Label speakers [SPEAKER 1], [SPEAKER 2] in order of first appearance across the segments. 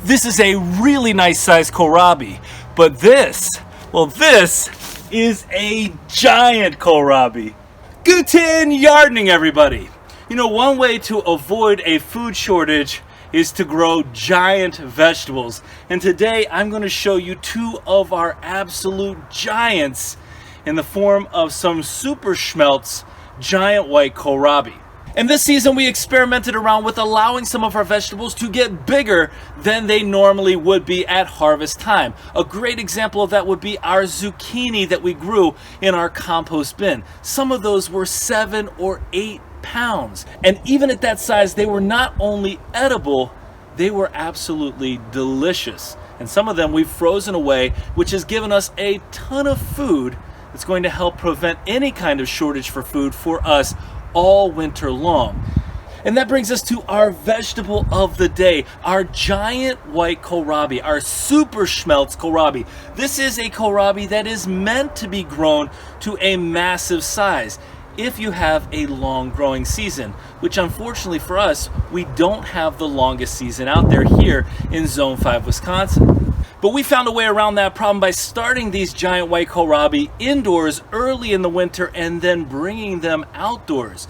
[SPEAKER 1] This is a really nice sized kohlrabi, but this is a giant kohlrabi. Guten Yardening, everybody. You know, one way to avoid a food shortage is to grow giant vegetables. And today I'm going to show you two of our absolute giants in the form of some Superschmelz Giant White Kohlrabi. And this season we experimented around with allowing some of our vegetables to get bigger than they normally would be at harvest time. A great example of that would be our zucchini that we grew in our compost bin. Some of those were 7 or 8 pounds. And even at that size, they were not only edible, they were absolutely delicious. And some of them we've frozen away, which has given us a ton of food that's going to help prevent any kind of shortage for food for us all winter long. And that brings us to our vegetable of the day, our Giant White Kohlrabi, our Superschmelz Kohlrabi. This is a kohlrabi that is meant to be grown to a massive size if you have a long growing season, which unfortunately for us, we don't have the longest season out there here in Zone 5, Wisconsin. But we found a way around that problem by starting these Giant White Kohlrabi indoors early in the winter and then bringing them outdoors.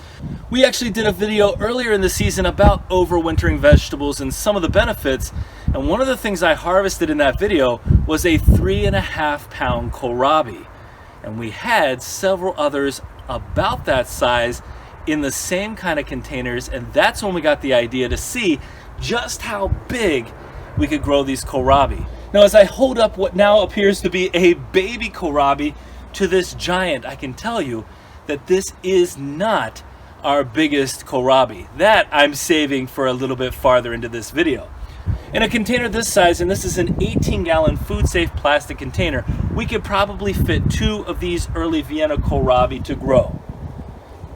[SPEAKER 1] We actually did a video earlier in the season about overwintering vegetables and some of the benefits, and one of the things I harvested in that video was a 3.5 pound kohlrabi. And we had several others about that size in the same kind of containers, and that's when we got the idea to see just how big we could grow these kohlrabi. Now, as I hold up what now appears to be a baby kohlrabi to this giant, I can tell you that this is not our biggest kohlrabi. That I'm saving for a little bit farther into this video. In a container this size, and this is an 18-gallon food-safe plastic container, we could probably fit 2 of these early Vienna kohlrabi to grow.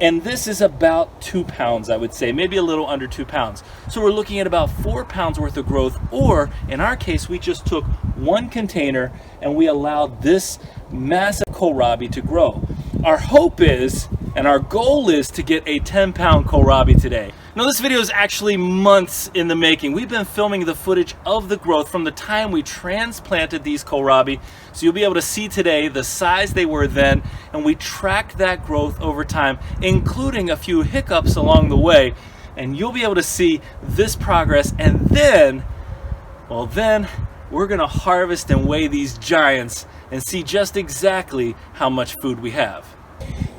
[SPEAKER 1] And this is about 2 pounds, I would say, maybe a little under 2 pounds. So we're looking at about 4 pounds worth of growth, or in our case, we just took 1 container and we allowed this massive kohlrabi to grow. Our hope is, and our goal is, to get a 10-pound kohlrabi today. Now, this video is actually months in the making. We've been filming the footage of the growth from the time we transplanted these kohlrabi, so you'll be able to see today the size they were then, and we tracked that growth over time, including a few hiccups along the way, and you'll be able to see this progress. And then, well, then we're gonna harvest and weigh these giants and see just exactly how much food we have.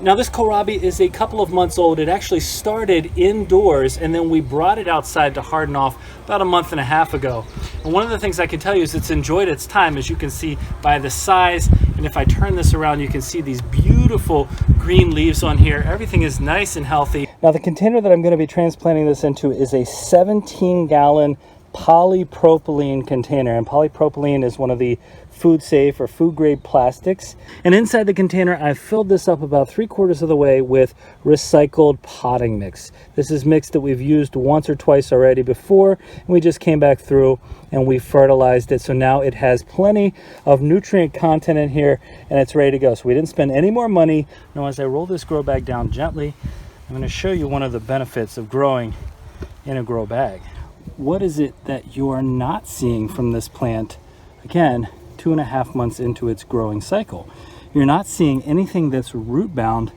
[SPEAKER 1] Now, this kohlrabi is a couple of months old. It actually started indoors and then we brought it outside to harden off about a month and a half ago. And one of the things I can tell you is it's enjoyed its time, as you can see by the size. And if I turn this around, you can see these beautiful green leaves on here. Everything is nice and healthy. Now, the container that I'm going to be transplanting this into is a 17-gallon polypropylene container, and polypropylene is one of the food safe or food grade plastics. And inside the container, I've filled this up about 3/4 of the way with recycled potting mix. This is mix that we've used once or twice already before, and we just came back through and we fertilized it, so now it has plenty of nutrient content in here and it's ready to go. So we didn't spend any more money. Now, as I roll this grow bag down gently, I'm going to show you one of the benefits of growing in a grow bag. What is it that you are not seeing from this plant? Again, 2.5 months into its growing cycle. You're not seeing anything that's root bound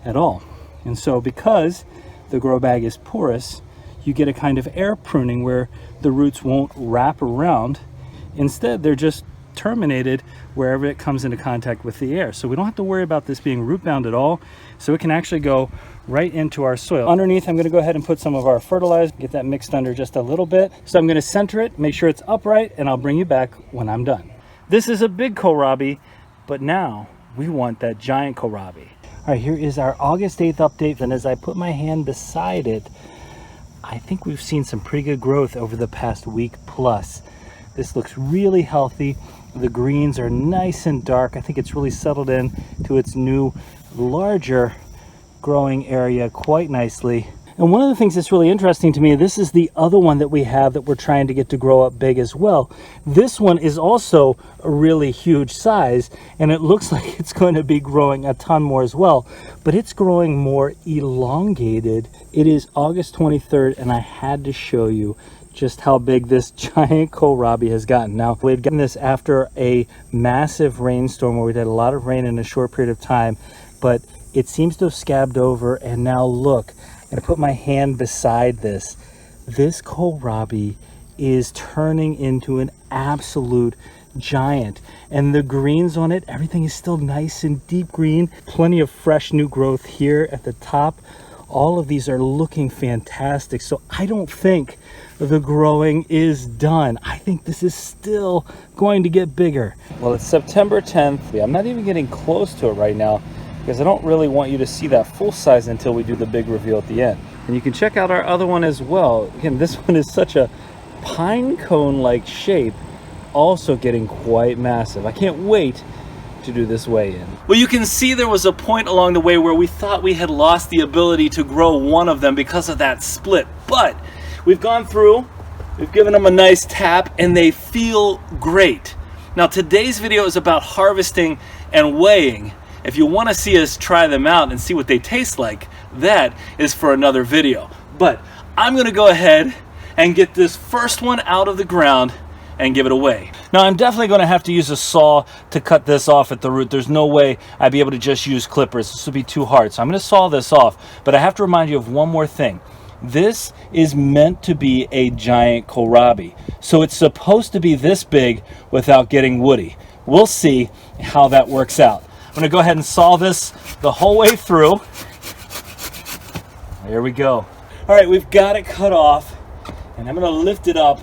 [SPEAKER 1] at all. And so because the grow bag is porous, you get a kind of air pruning where the roots won't wrap around. Instead, they're just terminated wherever it comes into contact with the air. So we don't have to worry about this being root bound at all. So it can actually go right into our soil. Underneath, I'm going to go ahead and put some of our fertilizer, get that mixed under just a little bit. So I'm going to center it, make sure it's upright, and I'll bring you back when I'm done. This is a big kohlrabi, but now we want that giant kohlrabi. All right, here is our August 8th update. And as I put my hand beside it, I think we've seen some pretty good growth over the past week plus. This looks really healthy. The greens are nice and dark. I think it's really settled in to its new larger growing area quite nicely. And one of the things that's really interesting to me, this is the other one that we have that we're trying to get to grow up big as well. This one is also a really huge size, and it looks like it's going to be growing a ton more as well, but it's growing more elongated. It is August 23rd, and I had to show you just how big this giant kohlrabi has gotten. Now, we had gotten this after a massive rainstorm where we had a lot of rain in a short period of time, but it seems to have scabbed over, and now look, I'm gonna put my hand beside this. This kohlrabi is turning into an absolute giant, and the greens on it, everything is still nice and deep green. Plenty of fresh new growth here at the top. All of these are looking fantastic. So I don't think the growing is done. I think this is still going to get bigger. Well, it's September 10th. I'm not even getting close to it right now because I don't really want you to see that full size until we do the big reveal at the end. And you can check out our other one as well. Again, this one is such a pine cone-like shape, also getting quite massive. I can't wait to do this weigh in. Well, you can see there was a point along the way where we thought we had lost the ability to grow one of them because of that split, but we've gone through, we've given them a nice tap, and they feel great. Now, today's video is about harvesting and weighing. If you want to see us try them out and see what they taste like, that is for another video. But I'm going to go ahead and get this first one out of the ground and give it away. Now, I'm definitely going to have to use a saw to cut this off at the root. There's no way I'd be able to just use clippers. This would be too hard. So I'm going to saw this off. But I have to remind you of one more thing. This is meant to be a giant kohlrabi. So it's supposed to be this big without getting woody. We'll see how that works out. I'm going to go ahead and saw this the whole way through. There we go. All right, we've got it cut off, and I'm going to lift it up.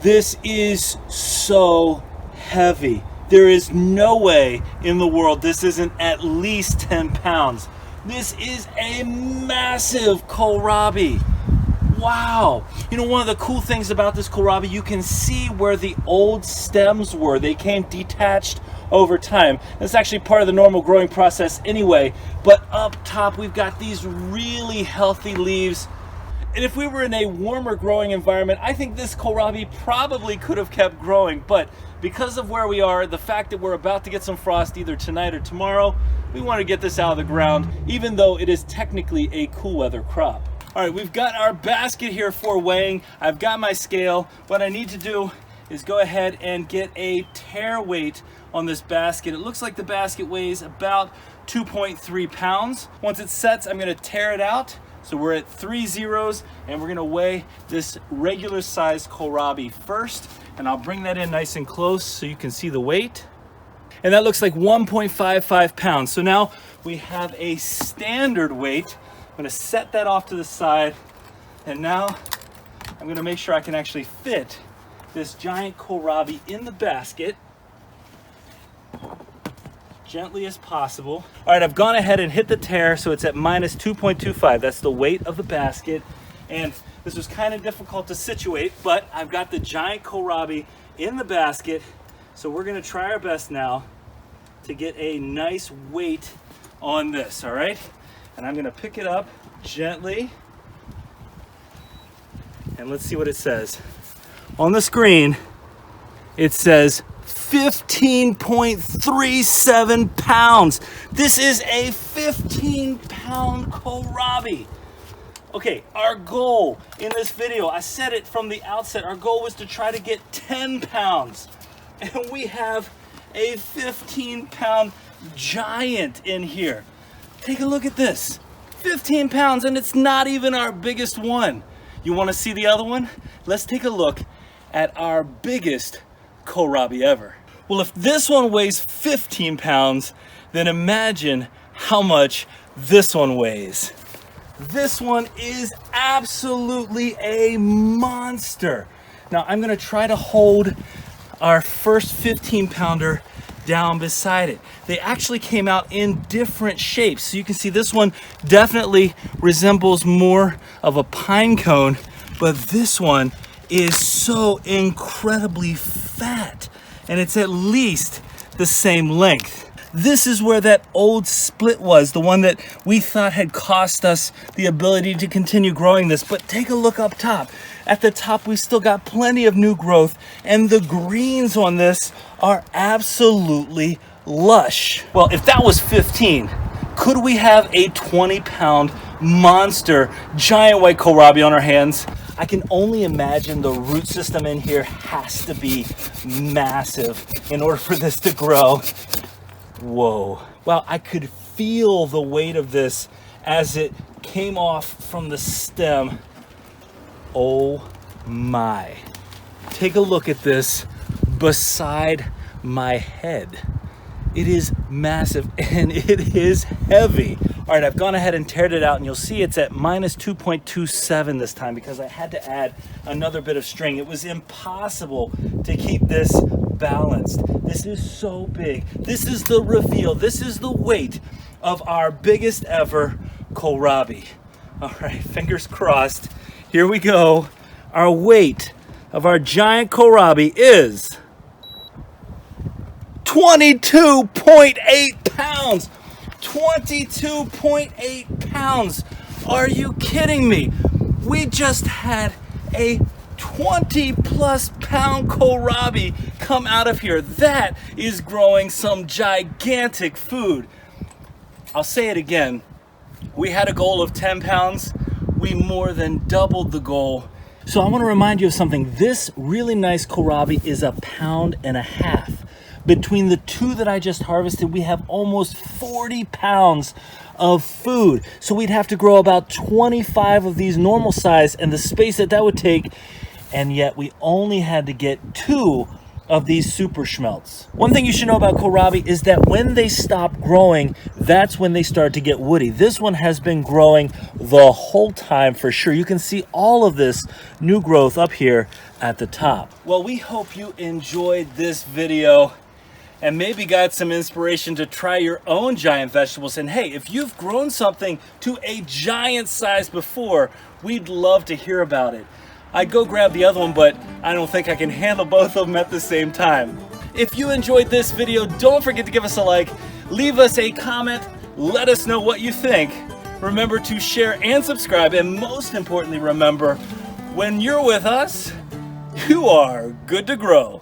[SPEAKER 1] This is so heavy. There is no way in the world this isn't at least 10 pounds. This is a massive kohlrabi. Wow. You know, one of the cool things about this kohlrabi, you can see where the old stems were. They came detached over time. That's actually part of the normal growing process anyway. But up top, we've got these really healthy leaves. And if we were in a warmer growing environment, I think this kohlrabi probably could have kept growing. But because of where we are, the fact that we're about to get some frost either tonight or tomorrow, we want to get this out of the ground, even though it is technically a cool weather crop. All right, we've got our basket here for weighing. I've got my scale. What I need to do is go ahead and get a tare weight on this basket. It looks like the basket weighs about 2.3 pounds. Once it sets, I'm going to tare it out. So we're at 3 zeros, and we're gonna weigh this regular size kohlrabi first, and I'll bring that in nice and close so you can see the weight. And that looks like 1.55 pounds. So now we have a standard weight. I'm gonna set that off to the side, and now I'm gonna make sure I can actually fit this giant kohlrabi in the basket gently as possible. All right, I've gone ahead and hit the tare, so it's at minus 2.25. That's the weight of the basket. And this was kind of difficult to situate, but I've got the giant kohlrabi in the basket. So we're gonna try our best now to get a nice weight on this, all right? And I'm gonna pick it up gently. And let's see what it says. On the screen, it says 15.37 pounds. This is a 15-pound kohlrabi. Okay, our goal in this video, I said it from the outset, our goal was to try to get 10 pounds. And we have a 15-pound giant in here. Take a look at this. 15 pounds, and it's not even our biggest one. You want to see the other one? Let's take a look at our biggest kohlrabi ever. Well, if this one weighs 15 pounds, then imagine how much this one weighs. This one is absolutely a monster. Now, I'm gonna try to hold our first 15-pounder down beside it. They actually came out in different shapes. So you can see this one definitely resembles more of a pine cone, but this one is so incredibly fat, and it's at least the same length. This is where that old split was, the one that we thought had cost us the ability to continue growing this. But take a look up top. At the top, we still got plenty of new growth, and the greens on this are absolutely lush. Well, if that was 15, could we have a 20-pound monster giant white kohlrabi on our hands? I can only imagine the root system in here has to be massive in order for this to grow. Whoa. Well, I could feel the weight of this as it came off from the stem. Oh my. Take a look at this beside my head. It is massive and it is heavy. All right, I've gone ahead and teared it out, and you'll see it's at minus 2.27 this time because I had to add another bit of string. It was impossible to keep this balanced. This is so big. This is the reveal. This is the weight of our biggest ever kohlrabi. All right, fingers crossed. Here we go. Our weight of our giant kohlrabi is 22.8 pounds. 22.8 pounds. Are you kidding me? We just had a 20+ pound kohlrabi come out of here. That is growing some gigantic food. I'll say it again. We had a goal of 10 pounds. We more than doubled the goal. So I want to remind you of something. This really nice kohlrabi is 1.5 pounds. Between the two that I just harvested, we have almost 40 pounds of food. So we'd have to grow about 25 of these normal size, and the space that would take, and yet we only had to get 2 of these Superschmelz. One thing you should know about kohlrabi is that when they stop growing, that's when they start to get woody. This one has been growing the whole time for sure. You can see all of this new growth up here at the top. Well, we hope you enjoyed this video and maybe got some inspiration to try your own giant vegetables. And hey, if you've grown something to a giant size before, we'd love to hear about it. I'd go grab the other one, but I don't think I can handle both of them at the same time. If you enjoyed this video, don't forget to give us a like, leave us a comment, let us know what you think. Remember to share and subscribe, and most importantly, remember, when you're with us, you are good to grow.